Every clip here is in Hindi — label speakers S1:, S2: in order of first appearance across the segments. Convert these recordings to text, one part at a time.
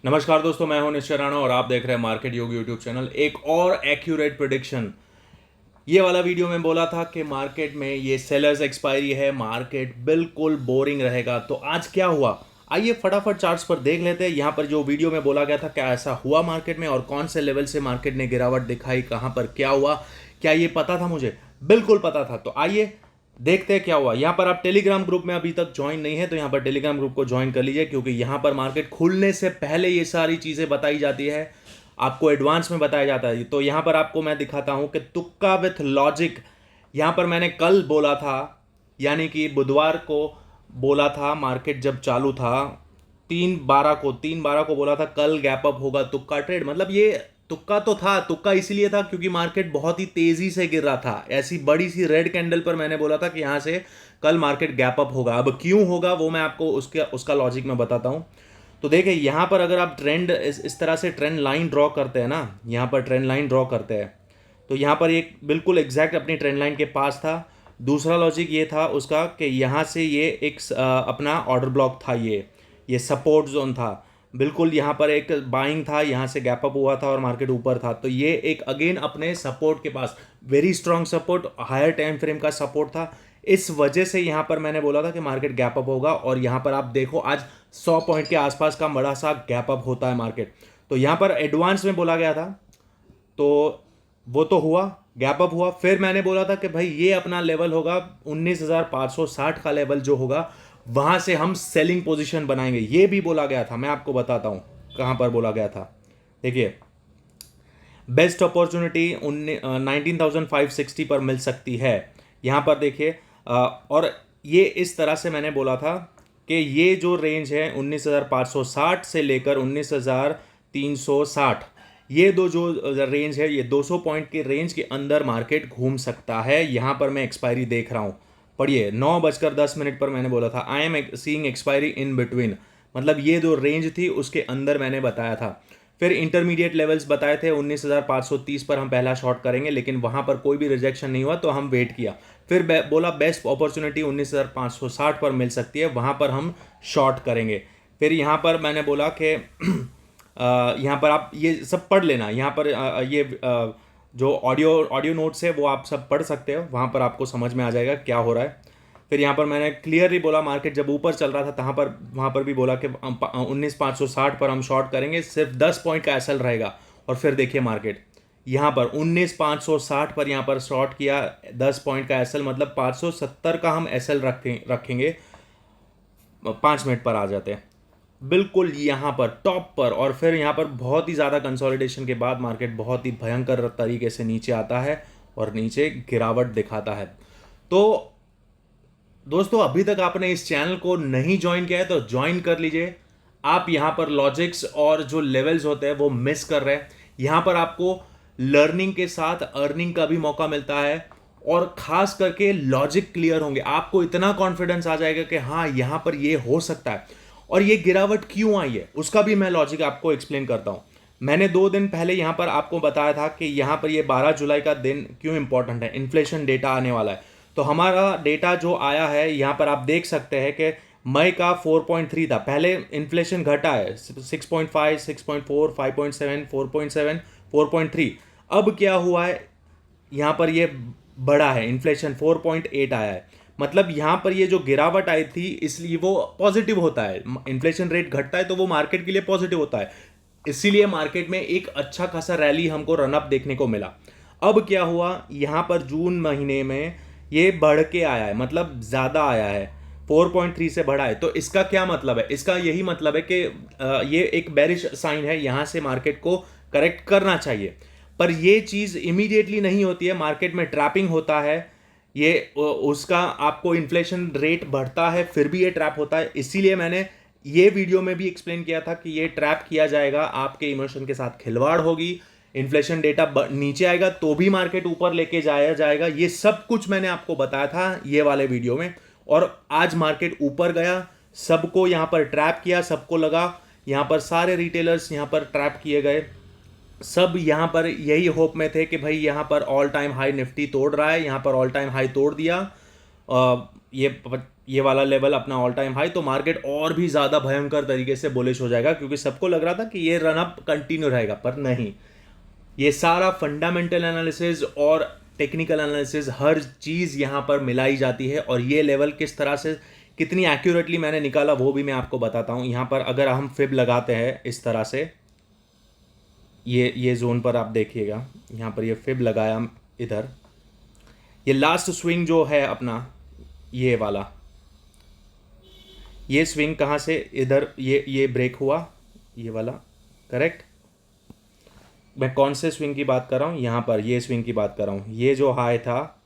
S1: नमस्कार दोस्तों, मैं हूं निश्चय राणा और आप देख रहे हैं मार्केट योग यूट्यूब चैनल। एक और एक्यूरेट प्रिडिक्शन। ये वाला वीडियो में बोला था कि मार्केट में ये सेलर्स एक्सपायरी है, मार्केट बिल्कुल बोरिंग रहेगा। तो आज क्या हुआ, आइए फटाफट चार्ट्स पर देख लेते हैं। यहाँ पर जो वीडियो में बोला गया था, क्या ऐसा हुआ मार्केट में और कौन से लेवल से मार्केट ने गिरावट दिखाई, कहाँ पर क्या हुआ, क्या ये पता था मुझे? बिल्कुल पता था। तो आइए देखते हैं क्या हुआ। यहाँ पर आप टेलीग्राम ग्रुप में अभी तक ज्वाइन नहीं है तो यहाँ पर टेलीग्राम ग्रुप को ज्वाइन कर लीजिए, क्योंकि यहाँ पर मार्केट खुलने से पहले ये सारी चीज़ें बताई जाती है, आपको एडवांस में बताया जाता है। तो यहाँ पर आपको मैं दिखाता हूँ कि तुक्का विथ लॉजिक। यहाँ पर मैंने कल बोला था, यानी कि बुधवार को बोला था, मार्केट जब चालू था 3/12 को बोला था कल गैप अप होगा, तुक्का ट्रेड। मतलब ये तुक्का तो था, तुक्का इसीलिए था क्योंकि मार्केट बहुत ही तेजी से गिर रहा था। ऐसी बड़ी सी रेड कैंडल पर मैंने बोला था कि यहां से कल मार्केट गैप अप होगा। अब क्यों होगा वो मैं आपको उसका लॉजिक में बताता हूं। तो देखिए, यहां पर अगर आप ट्रेंड इस तरह से ट्रेंड लाइन ड्रॉ करते हैं ना, यहां पर ट्रेंड लाइन ड्रॉ करते हैं तो यहां पर एक बिल्कुल एग्जैक्ट अपनी ट्रेंड लाइन के पास था। दूसरा लॉजिक ये था उसका कि यहां से ये एक अपना ऑर्डर ब्लॉक था, ये सपोर्ट जोन था। बिल्कुल यहाँ पर एक बाइंग था, यहाँ से गैप अप हुआ था और मार्केट ऊपर था। तो ये एक अगेन अपने सपोर्ट के पास, very strong support, higher time frame का सपोर्ट था। इस वजह से यहाँ पर मैंने बोला था कि मार्केट गैप अप होगा और यहाँ पर आप देखो आज 100 पॉइंट के आसपास का बड़ा सा गैप अप होता है मार्केट। तो यहाँ पर एडवांस में बोला गया था, तो वो तो हुआ, गैप अप हुआ। फिर मैंने बोला था कि भाई ये अपना लेवल होगा 19,560 का लेवल जो होगा, वहां से हम सेलिंग पोजीशन बनाएंगे। ये भी बोला गया था, मैं आपको बताता हूं कहां पर बोला गया था। देखिए, बेस्ट अपॉर्चुनिटी 19,560 पर मिल सकती है। यहां पर देखिए, और ये इस तरह से मैंने बोला था कि ये जो रेंज है 19,560 से लेकर 19,360, ये दो जो रेंज है, ये 200 पॉइंट के रेंज के अंदर मार्केट घूम सकता है। यहां पर मैं एक्सपायरी देख रहा हूं, पढ़िए, 9:10 पर मैंने बोला था I am seeing expiry in between. मतलब ये जो रेंज थी उसके अंदर मैंने बताया था। फिर इंटरमीडिएट लेवल्स बताए थे, 19,530 पर हम पहला शॉट करेंगे, लेकिन वहां पर कोई भी रिजेक्शन नहीं हुआ तो हम वेट किया। फिर बोला बेस्ट अपॉर्चुनिटी 19,560 पर मिल सकती है, वहां पर हम शॉर्ट करेंगे। फिर यहाँ पर मैंने बोला कि यहाँ पर आप ये सब पढ़ लेना। यहाँ पर जो ऑडियो ऑडियो नोट्स है वो आप सब पढ़ सकते हो, वहाँ पर आपको समझ में आ जाएगा क्या हो रहा है। फिर यहाँ पर मैंने क्लियरली बोला, मार्केट जब ऊपर चल रहा था तहाँ पर वहाँ पर भी बोला कि 19,560 पर हम शॉर्ट करेंगे, सिर्फ 10 पॉइंट का एसएल रहेगा। और फिर देखिए मार्केट यहाँ पर 19,560 पर यहाँ पर शॉर्ट किया, 10 पॉइंट का एसएल, मतलब 570 का हम एसएल रखेंगे। 5 मिनट पर आ जाते हैं बिल्कुल यहाँ पर टॉप पर। और फिर यहाँ पर बहुत ही ज़्यादा कंसोलिडेशन के बाद मार्केट बहुत ही भयंकर तरीके से नीचे आता है और नीचे गिरावट दिखाता है। तो दोस्तों, अभी तक आपने इस चैनल को नहीं ज्वाइन किया है तो ज्वाइन कर लीजिए। आप यहाँ पर लॉजिक्स और जो लेवल्स होते हैं वो मिस कर रहे हैं। यहाँ पर आपको लर्निंग के साथ अर्निंग का भी मौका मिलता है और खास करके लॉजिक क्लियर होंगे, आपको इतना कॉन्फिडेंस आ जाएगा कि हाँ यहाँ पर ये हो सकता है। और ये गिरावट क्यों आई है उसका भी मैं लॉजिक आपको एक्सप्लेन करता हूं। मैंने 2 दिन पहले यहां पर आपको बताया था कि यहां पर ये 12 जुलाई का दिन क्यों इंपॉर्टेंट है, इन्फ्लेशन डेटा आने वाला है। तो हमारा डेटा जो आया है यहां पर आप देख सकते हैं कि मई का 4.3 था, पहले इन्फ्लेशन घटा है 6.5, 6.4, 5.7, 4.7, 4.3। अब क्या हुआ है, यहाँ पर ये बढ़ा है, इन्फ्लेशन 4.8 आया है। मतलब यहाँ पर ये जो गिरावट आई थी इसलिए वो पॉजिटिव होता है, इन्फ्लेशन रेट घटता है तो वो मार्केट के लिए पॉजिटिव होता है। इसीलिए मार्केट में एक अच्छा खासा रैली हमको रनअप देखने को मिला। अब क्या हुआ, यहाँ पर जून महीने में ये बढ़ के आया है, मतलब ज़्यादा आया है, 4.3 से बढ़ा है। तो इसका क्या मतलब है, इसका यही मतलब है कि ये एक बेरिश साइन है, यहाँ से मार्केट को करेक्ट करना चाहिए। पर ये चीज़ इमीडिएटली नहीं होती है, मार्केट में ट्रैपिंग होता है। ये उसका आपको इन्फ्लेशन रेट बढ़ता है फिर भी ये ट्रैप होता है। इसीलिए मैंने ये वीडियो में भी एक्सप्लेन किया था कि ये ट्रैप किया जाएगा, आपके इमोशन के साथ खिलवाड़ होगी, इन्फ्लेशन डेटा नीचे आएगा तो भी मार्केट ऊपर लेके जाया जाएगा। ये सब कुछ मैंने आपको बताया था ये वाले वीडियो में। और आज मार्केट ऊपर गया, सबको यहाँ पर ट्रैप किया, सबको लगा यहाँ पर सारे रिटेलर्स यहाँ पर ट्रैप किए गए। सब यहाँ पर यही होप में थे कि भाई यहाँ पर ऑल टाइम हाई निफ्टी तोड़ रहा है, यहाँ पर ऑल टाइम हाई तोड़ दिया, ये वाला लेवल अपना ऑल टाइम हाई, तो मार्केट और भी ज़्यादा भयंकर तरीके से बुलिश हो जाएगा, क्योंकि सबको लग रहा था कि ये रन अप कंटिन्यू रहेगा, पर नहीं। ये सारा फंडामेंटल एनालिसिस और टेक्निकल एनालिसिस हर चीज़ यहाँ पर मिलाई जाती है, और ये लेवल किस तरह से कितनी एक्यूरेटली मैंने निकाला वो भी मैं आपको बताता हूँ। यहाँ पर अगर हम फिब लगाते हैं इस तरह से, ये जोन पर आप देखिएगा, यहाँ पर ये फिब लगाया इधर, ये लास्ट स्विंग जो है अपना ये वाला, ये स्विंग कहाँ से इधर ये ब्रेक हुआ, ये वाला, करेक्ट। मैं कौन से स्विंग की बात कर रहा हूँ, यहाँ पर ये स्विंग की बात कर रहा हूँ। ये जो हाई था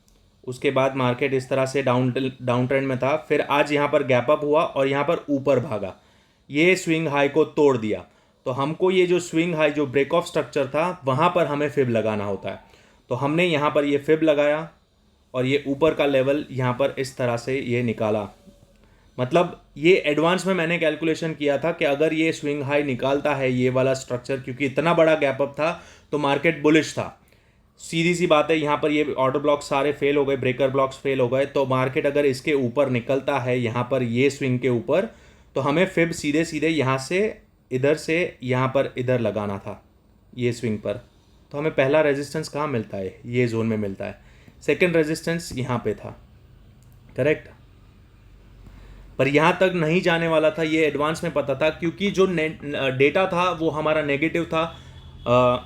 S1: उसके बाद मार्केट इस तरह से डाउन ट्रेंड में था, फिर आज यहाँ पर गैप अप हुआ और यहाँ पर ऊपर भागा, ये स्विंग हाई को तोड़ दिया। तो हमको ये जो स्विंग हाई जो ब्रेक ऑफ स्ट्रक्चर था वहाँ पर हमें फिब लगाना होता है। तो हमने यहाँ पर ये फिब लगाया और ये ऊपर का लेवल यहाँ पर इस तरह से ये निकाला। मतलब ये एडवांस में मैंने कैलकुलेशन किया था कि अगर ये स्विंग हाई निकालता है ये वाला स्ट्रक्चर, क्योंकि इतना बड़ा गैप अप था तो मार्केट बुलिश था। सीधी सी बात है, यहाँ पर ये ऑर्डर ब्लॉक्स सारे फेल हो गए, ब्रेकर ब्लॉक्स फेल हो गए, तो मार्केट अगर इसके ऊपर निकलता है यहाँ पर ये स्विंग के ऊपर, तो हमें फिब सीधे सीधे यहाँ से इधर से यहाँ पर इधर लगाना था ये स्विंग पर। तो हमें पहला रेजिस्टेंस कहाँ मिलता है, ये जोन में मिलता है। सेकेंड रेजिस्टेंस यहाँ पे था, करेक्ट, पर यहाँ तक नहीं जाने वाला था, ये एडवांस में पता था, क्योंकि जो डेटा था वो हमारा नेगेटिव था।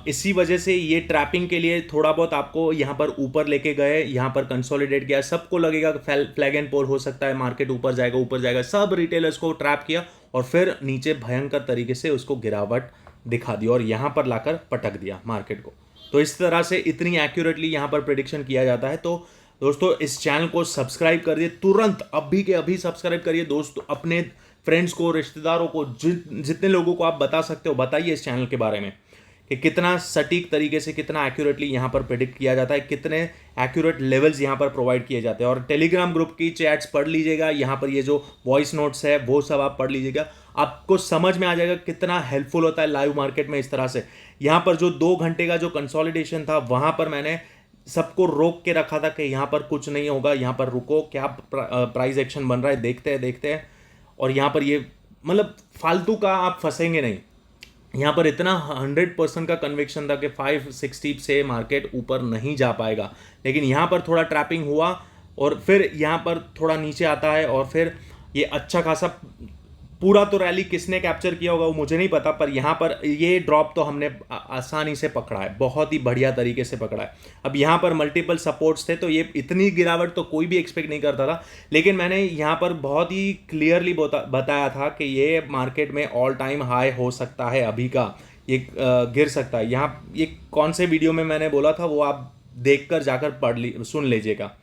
S1: इसी वजह से ये ट्रैपिंग के लिए थोड़ा बहुत आपको यहाँ पर ऊपर लेके गए, यहाँ पर कंसोलिडेट किया। सबको लगेगा फ्लैग एंड पोल हो सकता है, मार्केट ऊपर जाएगा, सब रिटेलर्स को ट्रैप किया और फिर नीचे भयंकर तरीके से उसको गिरावट दिखा दी और यहाँ पर लाकर पटक दिया मार्केट को। तो इस तरह से इतनी एक्यूरेटली यहाँ पर प्रेडिक्शन किया जाता है। तो दोस्तों इस चैनल को सब्सक्राइब करिए, तुरंत अभी के अभी सब्सक्राइब करिए दोस्तों, अपने फ्रेंड्स को, रिश्तेदारों को, जितने लोगों को आप बता सकते हो बताइए इस चैनल के बारे में कि कितना सटीक तरीके से, कितना एक्यूरेटली यहाँ पर प्रेडिक्ट किया जाता है, कितने एक्यूरेट लेवल्स यहाँ पर प्रोवाइड किए जाते हैं। और टेलीग्राम ग्रुप की चैट्स पढ़ लीजिएगा, यहाँ पर ये जो वॉइस नोट्स है वो सब आप पढ़ लीजिएगा, आपको समझ में आ जाएगा कितना हेल्पफुल होता है लाइव मार्केट में। इस तरह से यहाँ पर जो 2 घंटे का जो कंसोलिडेशन था वहाँ पर मैंने सबको रोक के रखा था कि यहाँ पर कुछ नहीं होगा, यहाँ पर रुको, क्या प्राइस एक्शन बन रहा है देखते हैं। और यहाँ पर ये मतलब फालतू का आप फंसेंगे नहीं, यहाँ पर इतना 100% का कन्विक्शन था कि 560 से मार्केट ऊपर नहीं जा पाएगा। लेकिन यहाँ पर थोड़ा ट्रैपिंग हुआ और फिर यहाँ पर थोड़ा नीचे आता है और फिर ये अच्छा खासा पूरा तो रैली किसने कैप्चर किया होगा वो मुझे नहीं पता, पर यहाँ पर ये ड्रॉप तो हमने आसानी से पकड़ा है, बहुत ही बढ़िया तरीके से पकड़ा है। अब यहाँ पर मल्टीपल सपोर्ट्स थे, तो ये इतनी गिरावट तो कोई भी एक्सपेक्ट नहीं करता था, लेकिन मैंने यहाँ पर बहुत ही क्लियरली बताया था कि ये मार्केट में ऑल टाइम हाई हो सकता है, अभी का ये गिर सकता है। यहाँ ये कौन से वीडियो में मैंने बोला था वो आप देख कर जाकर सुन लीजिएगा।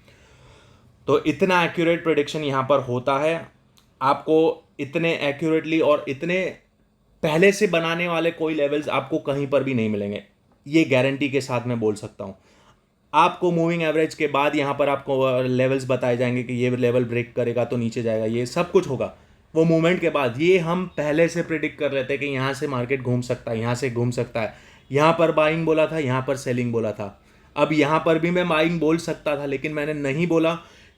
S1: तो इतना एक्यूरेट प्रेडिक्शन यहाँ पर होता है, आपको इतने एक्यूरेटली और इतने पहले से बनाने वाले कोई लेवल्स आपको कहीं पर भी नहीं मिलेंगे, ये गारंटी के साथ मैं बोल सकता हूँ। आपको मूविंग एवरेज के बाद यहाँ पर आपको लेवल्स बताए जाएंगे कि ये लेवल ब्रेक करेगा तो नीचे जाएगा, ये सब कुछ होगा वो मूवमेंट के बाद। ये हम पहले से प्रिडिक्ट कर लेते हैं कि यहाँ से मार्केट घूम सकता है, यहाँ से घूम सकता है, यहाँ पर बाइंग बोला था, यहाँ पर सेलिंग बोला था। अब यहाँ पर भी मैं बाइंग बोल सकता था लेकिन मैंने नहीं बोला,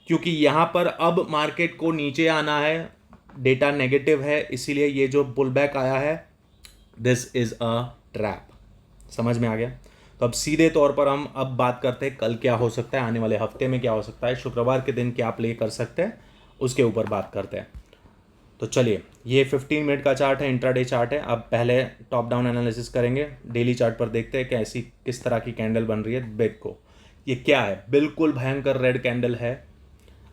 S1: क्योंकि यहाँ पर अब मार्केट को नीचे आना है, डेटा नेगेटिव है, इसीलिए ये जो पुल बैक आया है दिस इज अ ट्रैप। समझ में आ गया? तो अब सीधे तौर पर हम अब बात करते हैं कल क्या हो सकता है, आने वाले हफ्ते में क्या हो सकता है, शुक्रवार के दिन क्या प्ले कर सकते हैं उसके ऊपर बात करते हैं। तो चलिए, ये 15 मिनट का चार्ट है, इंट्राडे चार्ट है। अब पहले टॉप डाउन एनालिसिस करेंगे, डेली चार्ट पर देखते हैं कैसी किस तरह की कैंडल बन रही है। देखो ये क्या है, बिल्कुल भयंकर रेड कैंडल है।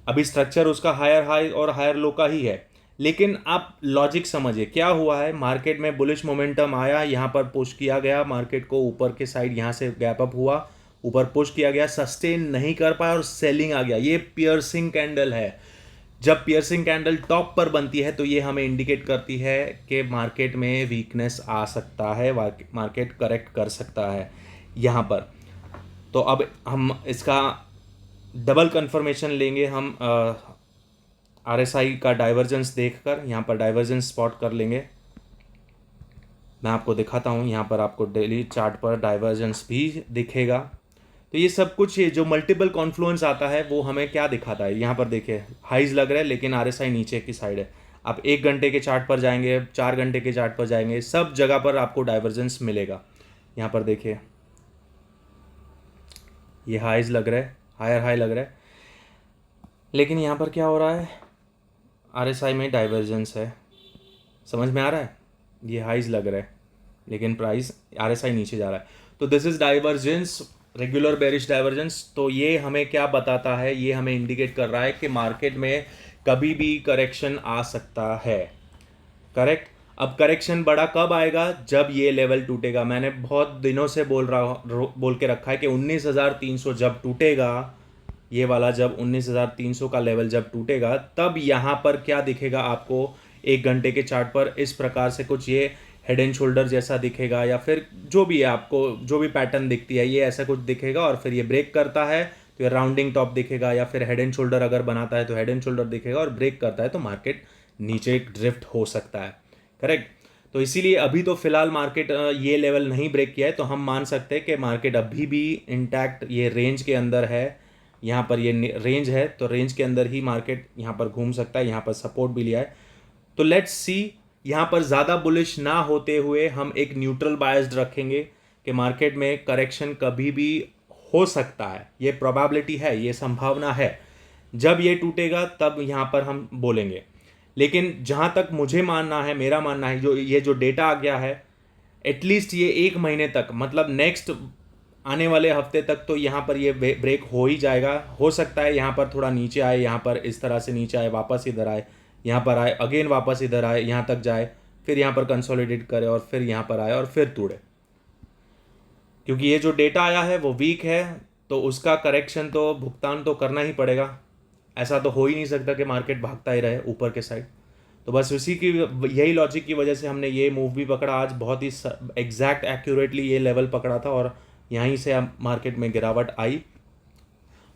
S1: अभी स्ट्रक्चर उसका हायर हाई और हायर लो का ही है, लेकिन आप लॉजिक समझिए क्या हुआ है। मार्केट में बुलिश मोमेंटम आया, यहाँ पर पुश किया गया, मार्केट को ऊपर के साइड यहाँ से गैप अप हुआ, ऊपर पुश किया गया, सस्टेन नहीं कर पाया और सेलिंग आ गया। ये पियर्सिंग कैंडल है। जब पियर्सिंग कैंडल टॉप पर बनती है तो ये हमें इंडिकेट करती है कि मार्केट में वीकनेस आ सकता है, मार्केट करेक्ट कर सकता है यहाँ पर। तो अब हम इसका डबल कंफर्मेशन लेंगे, हम RSI का डाइवर्जेंस देखकर यहाँ पर डाइवर्जेंस स्पॉट कर लेंगे। मैं आपको दिखाता हूँ, यहाँ पर आपको डेली चार्ट पर डाइवर्जेंस भी दिखेगा। तो तो ये सब कुछ, ये जो मल्टीपल कॉन्फ्लुएंस आता है वो हमें क्या दिखाता है, यहाँ पर देखिए हाइज लग रहा है लेकिन आरएसआई नीचे की साइड है। आप 1 घंटे के चार्ट पर जाएंगे, 4 घंटे के चार्ट पर जाएंगे, सब जगह पर आपको डाइवर्जेंस मिलेगा। यहाँ पर देखिए ये हाइज लग रहा है, हायर हाई लग रहा है, लेकिन यहाँ पर क्या हो रहा है, आरएसआई में डाइवर्जेंस है। समझ में आ रहा है, ये हाइज लग रहा है लेकिन प्राइस आरएसआई नीचे जा रहा है। तो this is divergence, regular bearish divergence. तो ये हमें क्या बताता है, ये हमें इंडिकेट कर रहा है कि मार्केट में कभी भी करेक्शन आ सकता है। करेक्ट। अब करेक्शन बड़ा कब आएगा, जब ये लेवल टूटेगा। मैंने बहुत दिनों से बोल के रखा है कि 19,300 जब टूटेगा, ये वाला जब 19,300 का लेवल जब टूटेगा, तब यहाँ पर क्या दिखेगा आपको, 1 घंटे के चार्ट पर इस प्रकार से कुछ ये हेड एंड शोल्डर जैसा दिखेगा, या फिर जो भी है आपको जो भी पैटर्न दिखती है ये ऐसा कुछ दिखेगा। और फिर ये ब्रेक करता है तो ये राउंडिंग टॉप दिखेगा, या फिर हेड एंड शोल्डर अगर बनाता है तो हेड एंड शोल्डर दिखेगा, और ब्रेक करता है तो मार्केट नीचे ड्रिफ्ट हो सकता है। करेक्ट। तो इसीलिए अभी तो फिलहाल मार्केट ये लेवल नहीं ब्रेक किया है, तो हम मान सकते हैं कि मार्केट अभी भी इंटैक्ट ये रेंज के अंदर है। यहाँ पर ये रेंज है तो रेंज के अंदर ही मार्केट यहाँ पर घूम सकता है। यहाँ पर सपोर्ट भी लिया है, तो लेट्स सी। यहाँ पर ज़्यादा बुलिश ना होते हुए हम एक न्यूट्रल बायस्ड रखेंगे कि मार्केट में करेक्शन कभी भी हो सकता है, ये प्रोबेबिलिटी है, ये संभावना है। जब ये टूटेगा तब यहाँ पर हम बोलेंगे। लेकिन जहाँ तक मुझे मानना है, मेरा मानना है, जो डेटा आ गया है, एटलीस्ट ये 1 महीने तक, मतलब नेक्स्ट आने वाले हफ्ते तक तो यहाँ पर ये ब्रेक हो ही जाएगा। हो सकता है यहाँ पर थोड़ा नीचे आए, यहाँ पर इस तरह से नीचे आए, वापस इधर आए, यहाँ पर आए, अगेन वापस इधर आए, यहाँ तक जाए, फिर यहाँ पर कंसोलिडेट करे और फिर यहाँ पर आए और फिर तोड़े। क्योंकि ये जो डेटा आया है वो वीक है, तो उसका करेक्शन तो भुगतान तो करना ही पड़ेगा। ऐसा तो हो ही नहीं सकता कि मार्केट भागता ही रहे ऊपर के साइड। तो बस उसी की यही लॉजिक की वजह से हमने ये मूव भी पकड़ा आज, बहुत ही एग्जैक्ट एक्यूरेटली ये लेवल पकड़ा था और यहीं से मार्केट में गिरावट आई।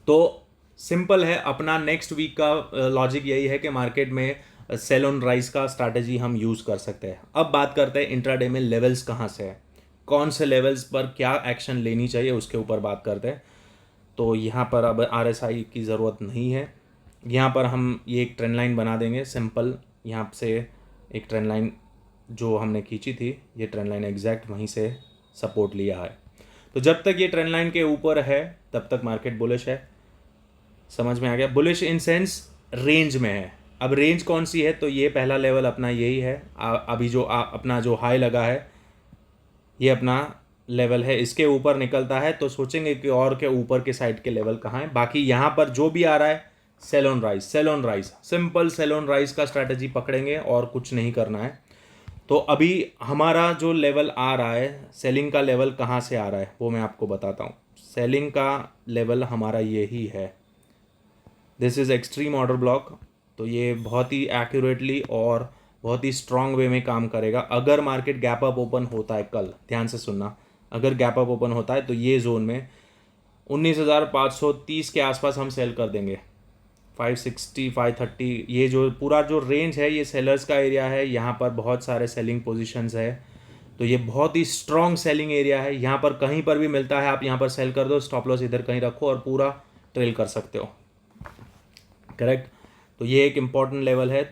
S1: तो सिंपल है, अपना नेक्स्ट वीक का लॉजिक यही है कि मार्केट में सेल ऑन राइज का स्ट्रैटेजी हम यूज़ कर सकते हैं। अब बात करते हैं इंट्राडे में लेवल्स कहाँ से है, कौन से लेवल्स पर क्या एक्शन लेनी चाहिए, उसके ऊपर बात करते हैं। तो यहाँ पर अब आरएसआई की ज़रूरत नहीं है, यहाँ पर हम ये एक ट्रेंड लाइन बना देंगे सिंपल। यहाँ से एक ट्रेंड लाइन जो हमने खींची थी, ये ट्रेंड लाइन एग्जैक्ट वहीं से सपोर्ट लिया है। तो जब तक ये ट्रेंड लाइन के ऊपर है तब तक मार्केट बुलिश है। समझ में आ गया, बुलिश इन सेंस रेंज में है। अब रेंज कौन सी है, तो ये पहला लेवल अपना यही है। अभी जो अपना जो हाई लगा है ये अपना लेवल है, इसके ऊपर निकलता है तो सोचेंगे कि और के ऊपर के साइड के लेवल कहाँ है। बाकी यहाँ पर जो भी आ रहा है sell on rise, sell on rise, simple sell on rise का स्ट्रैटेजी पकड़ेंगे और कुछ नहीं करना है। तो अभी हमारा जो लेवल आ रहा है, सेलिंग का लेवल कहाँ से आ रहा है वो मैं आपको बताता हूँ। सेलिंग का लेवल हमारा यही है, this is extreme order block. तो ये बहुत ही एक्यूरेटली और बहुत ही स्ट्रांग वे में काम करेगा। अगर मार्केट गैप अप ओपन होता है कल, ध्यान से सुनना, अगर गैप अप ओपन होता है तो ये जोन में 19,530 के आसपास हम सेल कर देंगे। 560 530 ये जो पूरा जो रेंज है ये सेलर्स का एरिया है, यहाँ पर बहुत सारे सेलिंग पोजीशंस है, तो ये बहुत ही स्ट्रॉन्ग सेलिंग एरिया है। यहाँ पर कहीं पर भी मिलता है आप यहाँ पर सेल कर दो, स्टॉप लॉस इधर कहीं रखो और पूरा ट्रेल कर सकते हो। करेक्ट। तो ये एक इम्पॉर्टेंट लेवल है,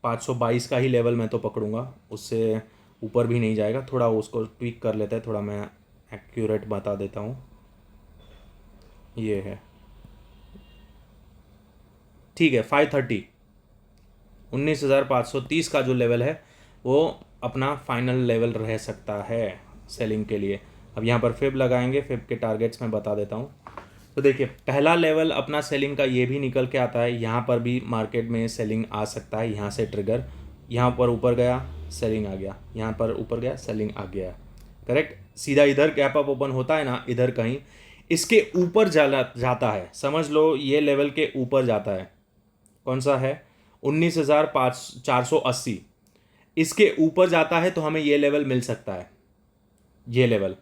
S1: 522 का ही लेवल मैं तो पकड़ूंगा, उससे ऊपर भी नहीं जाएगा। थोड़ा उसको ट्वीक कर लेते हैं, थोड़ा मैं एक्यूरेट बता देता हूँ। ये है, ठीक है, 530 19,530 का जो लेवल है वो अपना फाइनल लेवल रह सकता है सेलिंग के लिए। अब यहाँ पर फिब लगाएंगे, फिब के टारगेट्स मैं बता देता हूँ। तो देखिए पहला लेवल अपना सेलिंग का ये भी निकल के आता है, यहाँ पर भी मार्केट में सेलिंग आ सकता है। यहाँ से ट्रिगर, यहाँ पर ऊपर गया सेलिंग आ गया, यहाँ पर ऊपर गया सेलिंग आ गया। करेक्ट। सीधा इधर गैप अप ओपन होता है ना, इधर कहीं इसके ऊपर जाता है, समझ लो ये लेवल के ऊपर जाता है। कौन सा है, 19,480, इसके ऊपर जाता है तो हमें ये लेवल मिल सकता है, ये लेवल।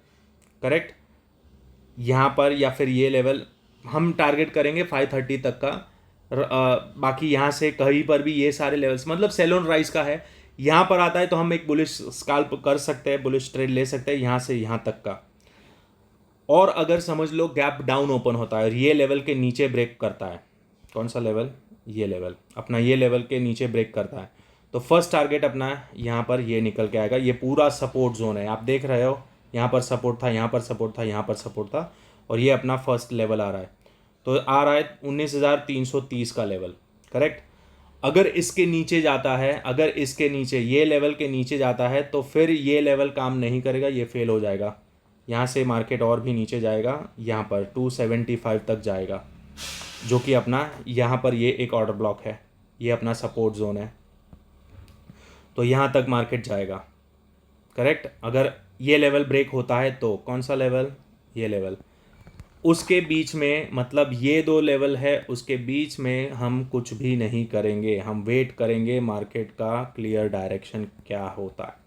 S1: करेक्ट। यहाँ पर या फिर ये लेवल हम टारगेट करेंगे 530 तक का। बाकी यहाँ से कहीं पर भी ये सारे लेवल्स, मतलब सेल ऑन राइज का है, यहाँ पर आता है तो हम एक बुलिश स्काल्प कर सकते हैं, बुलिश ट्रेड ले सकते हैं यहाँ से यहाँ तक का। और अगर समझ लो गैप डाउन ओपन होता है और ये लेवल के नीचे ब्रेक करता है, कौन सा लेवल, ये लेवल अपना, ये लेवल के नीचे ब्रेक करता है, तो फर्स्ट टारगेट अपना यहाँ पर ये निकल के आएगा। ये पूरा सपोर्ट जोन है, आप देख रहे हो, यहाँ पर सपोर्ट था, यहाँ पर सपोर्ट था, यहाँ पर सपोर्ट था, और ये अपना फर्स्ट लेवल आ रहा है। तो आ रहा है 19,330 का लेवल, करेक्ट। अगर इसके नीचे जाता है, अगर इसके नीचे ये लेवल के नीचे जाता है तो फिर ये लेवल काम नहीं करेगा, ये फेल हो जाएगा। यहाँ से मार्केट और भी नीचे जाएगा, यहाँ पर 275 तक जाएगा, जो कि अपना यहाँ पर ये एक ऑर्डर ब्लॉक है, ये अपना सपोर्ट जोन है। तो यहाँ तक मार्केट जाएगा, करेक्ट। अगर ये लेवल ब्रेक होता है तो कौन सा लेवल, ये लेवल, उसके बीच में, मतलब ये दो लेवल है, उसके बीच में हम कुछ भी नहीं करेंगे, हम वेट करेंगे मार्केट का क्लियर डायरेक्शन क्या होता है।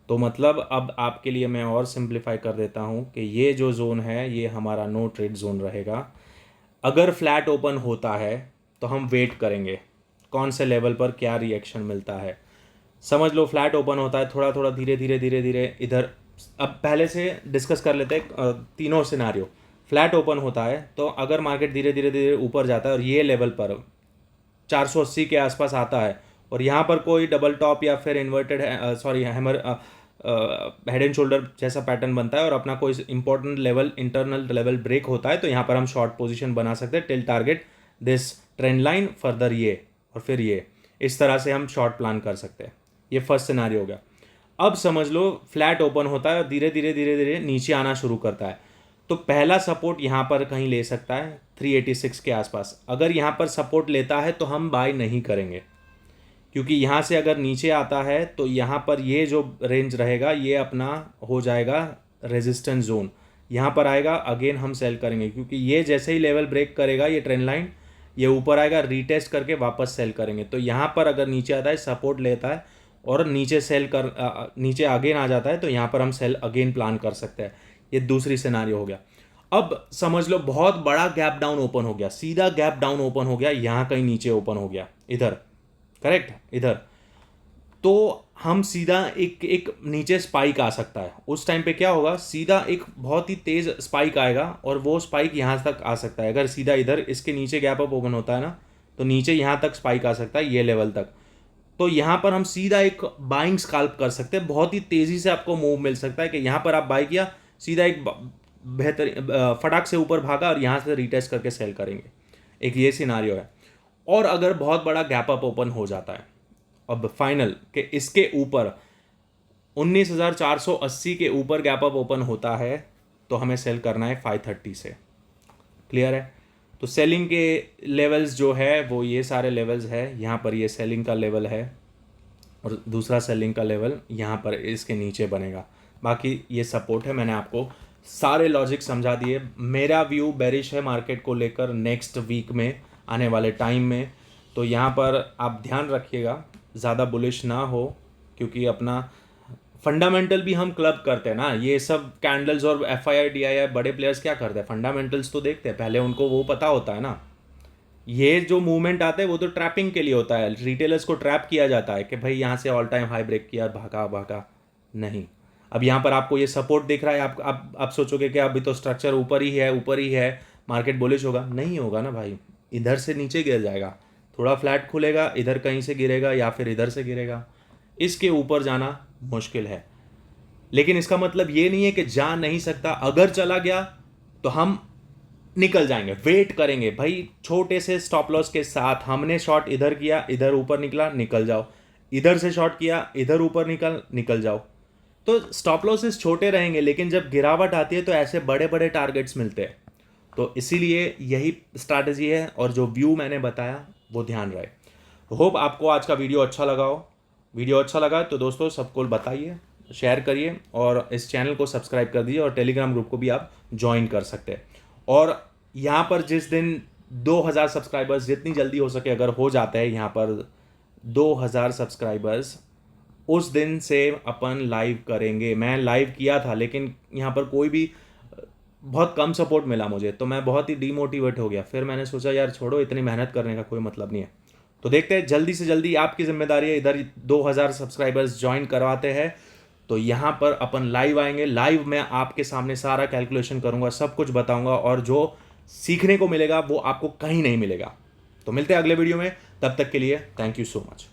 S1: तो मतलब अब आपके लिए मैं और सिंप्लीफाई कर देता हूँ कि ये जो जोन है ये हमारा नो ट्रेड जोन रहेगा। अगर फ्लैट ओपन होता है तो हम वेट करेंगे कौन से लेवल पर क्या रिएक्शन मिलता है। समझ लो फ्लैट ओपन होता है, थोड़ा थोड़ा धीरे धीरे धीरे धीरे इधर, अब पहले से डिस्कस कर लेते हैं तीनों सिनारियो। फ्लैट ओपन होता है तो अगर मार्केट धीरे धीरे धीरे ऊपर जाता है और ये लेवल पर 480 के आसपास आता है और यहाँ पर कोई डबल टॉप या फिर inverted hammer head and shoulder जैसा पैटर्न बनता है और अपना कोई important level, internal level break होता है, तो यहाँ पर हम शॉर्ट पोजीशन बना सकते हैं till target this trend line further, ये और फिर ये, इस तरह से हम शॉर्ट प्लान कर सकते हैं। ये फर्स्ट सिनारियो हो गया। अब समझ लो फ्लैट ओपन होता है और धीरे धीरे धीरे धीरे नीचे आना शुरू करता है, तो पहला सपोर्ट यहाँ पर कहीं ले सकता है 386 के आसपास। अगर यहाँ पर सपोर्ट लेता है तो हम बाय नहीं करेंगे, क्योंकि यहाँ से अगर नीचे आता है तो यहाँ पर ये जो रेंज रहेगा ये अपना हो जाएगा रेजिस्टेंस जोन, यहाँ पर आएगा, अगेन हम सेल करेंगे, क्योंकि ये जैसे ही लेवल ब्रेक करेगा ये ट्रेंड लाइन, ये ऊपर आएगा, रीटेस्ट करके वापस सेल करेंगे। तो यहाँ पर अगर नीचे आता है, सपोर्ट लेता है और नीचे सेल कर नीचे अगेन आ जाता है, तो यहाँ पर हम सेल अगेन प्लान कर सकते हैं। ये दूसरी सिनारियो हो गया। अब समझ लो बहुत बड़ा गैप डाउन ओपन हो गया, सीधा गैप डाउन ओपन हो गया, यहाँ कहीं नीचे ओपन हो गया, इधर, करेक्ट, इधर, तो हम सीधा एक नीचे स्पाइक आ सकता है। उस टाइम पे क्या होगा, सीधा एक बहुत ही तेज स्पाइक आएगा और वो स्पाइक यहाँ तक आ सकता है। अगर सीधा इधर इसके नीचे गैप अप ओपन होता है ना, तो नीचे यहाँ तक स्पाइक आ सकता है, ये लेवल तक। तो यहाँ पर हम सीधा एक बाइंग स्कैल्प कर सकते हैं, बहुत ही तेजी से आपको मूव मिल सकता है कि यहाँ पर आप बाय किया, सीधा एक बेहतर फटाक से ऊपर भागा और यहाँ से रिटेस्ट करके सेल करेंगे। एक ये सिनारियो है। और अगर बहुत बड़ा गैप अप ओपन हो जाता है, अब फाइनल कि इसके ऊपर 19,480 के ऊपर गैप अप ओपन होता है, तो हमें सेल करना है 530 से, क्लियर है। तो सेलिंग के लेवल्स जो है वो ये सारे लेवल्स है, यहाँ पर ये सेलिंग का लेवल है और दूसरा सेलिंग का लेवल यहाँ पर इसके नीचे बनेगा। बाकी ये सपोर्ट है, मैंने आपको सारे लॉजिक समझा दिए। मेरा व्यू बेरिश है मार्केट को लेकर नेक्स्ट वीक में, आने वाले टाइम में। तो यहाँ पर आप ध्यान रखिएगा, ज़्यादा बुलिश ना हो, क्योंकि अपना फंडामेंटल भी हम क्लब करते हैं ना। ये सब कैंडल्स और FII DII बड़े प्लेयर्स क्या करते हैं, फंडामेंटल्स तो देखते हैं पहले, उनको वो पता होता है ना। ये जो मूवमेंट आता है वो तो ट्रैपिंग के लिए होता है, रिटेलर्स को ट्रैप किया जाता है कि भाई यहाँ से ऑल टाइम हाई ब्रेक किया, भागा भागा नहीं। अब यहाँ पर आपको ये सपोर्ट दिख रहा है, आप सोचोगे कि अभी तो स्ट्रक्चर ऊपर ही है, ऊपर ही है, मार्केट बुलिश होगा, नहीं होगा ना भाई, इधर से नीचे गिर जाएगा, थोड़ा फ्लैट खुलेगा, इधर कहीं से गिरेगा या फिर इधर से गिरेगा, इसके ऊपर जाना मुश्किल है। लेकिन इसका मतलब ये नहीं है कि जा नहीं सकता, अगर चला गया तो हम निकल जाएंगे, वेट करेंगे भाई, छोटे से स्टॉप लॉस के साथ। हमने शॉर्ट इधर किया, इधर ऊपर निकला, निकल जाओ, इधर से शॉर्ट किया, इधर ऊपर निकल जाओ। तो स्टॉप लॉसेस छोटे रहेंगे, लेकिन जब गिरावट आती है तो ऐसे बड़े बड़े टारगेट्स मिलते हैं। तो इसीलिए यही स्ट्रैटेजी है और जो व्यू मैंने बताया वो ध्यान रहे। होप आपको आज का वीडियो अच्छा लगा हो। वीडियो अच्छा लगा तो दोस्तों सबको बताइए, शेयर करिए और इस चैनल को सब्सक्राइब कर दीजिए और टेलीग्राम ग्रुप को भी आप ज्वाइन कर सकते हैं। और यहाँ पर जिस दिन 2000 सब्सक्राइबर्स जितनी जल्दी हो सके अगर हो जाता है यहाँ पर 2000 सब्सक्राइबर्स, उस दिन से अपन लाइव करेंगे। मैं लाइव किया था लेकिन यहाँ पर कोई भी बहुत कम सपोर्ट मिला मुझे, तो मैं बहुत ही डीमोटिवेट हो गया। फिर मैंने सोचा यार छोड़ो, इतनी मेहनत करने का कोई मतलब नहीं है। तो देखते हैं जल्दी से जल्दी, आपकी जिम्मेदारी है, इधर 2000 सब्सक्राइबर्स ज्वाइन करवाते हैं तो यहाँ पर अपन लाइव आएंगे, लाइव मैं आपके सामने सारा कैलकुलेशन करूंगा, सब कुछ बताऊंगा, और जो सीखने को मिलेगा वो आपको कहीं नहीं मिलेगा। तो मिलते हैं अगले वीडियो में, तब तक के लिए थैंक यू सो मच।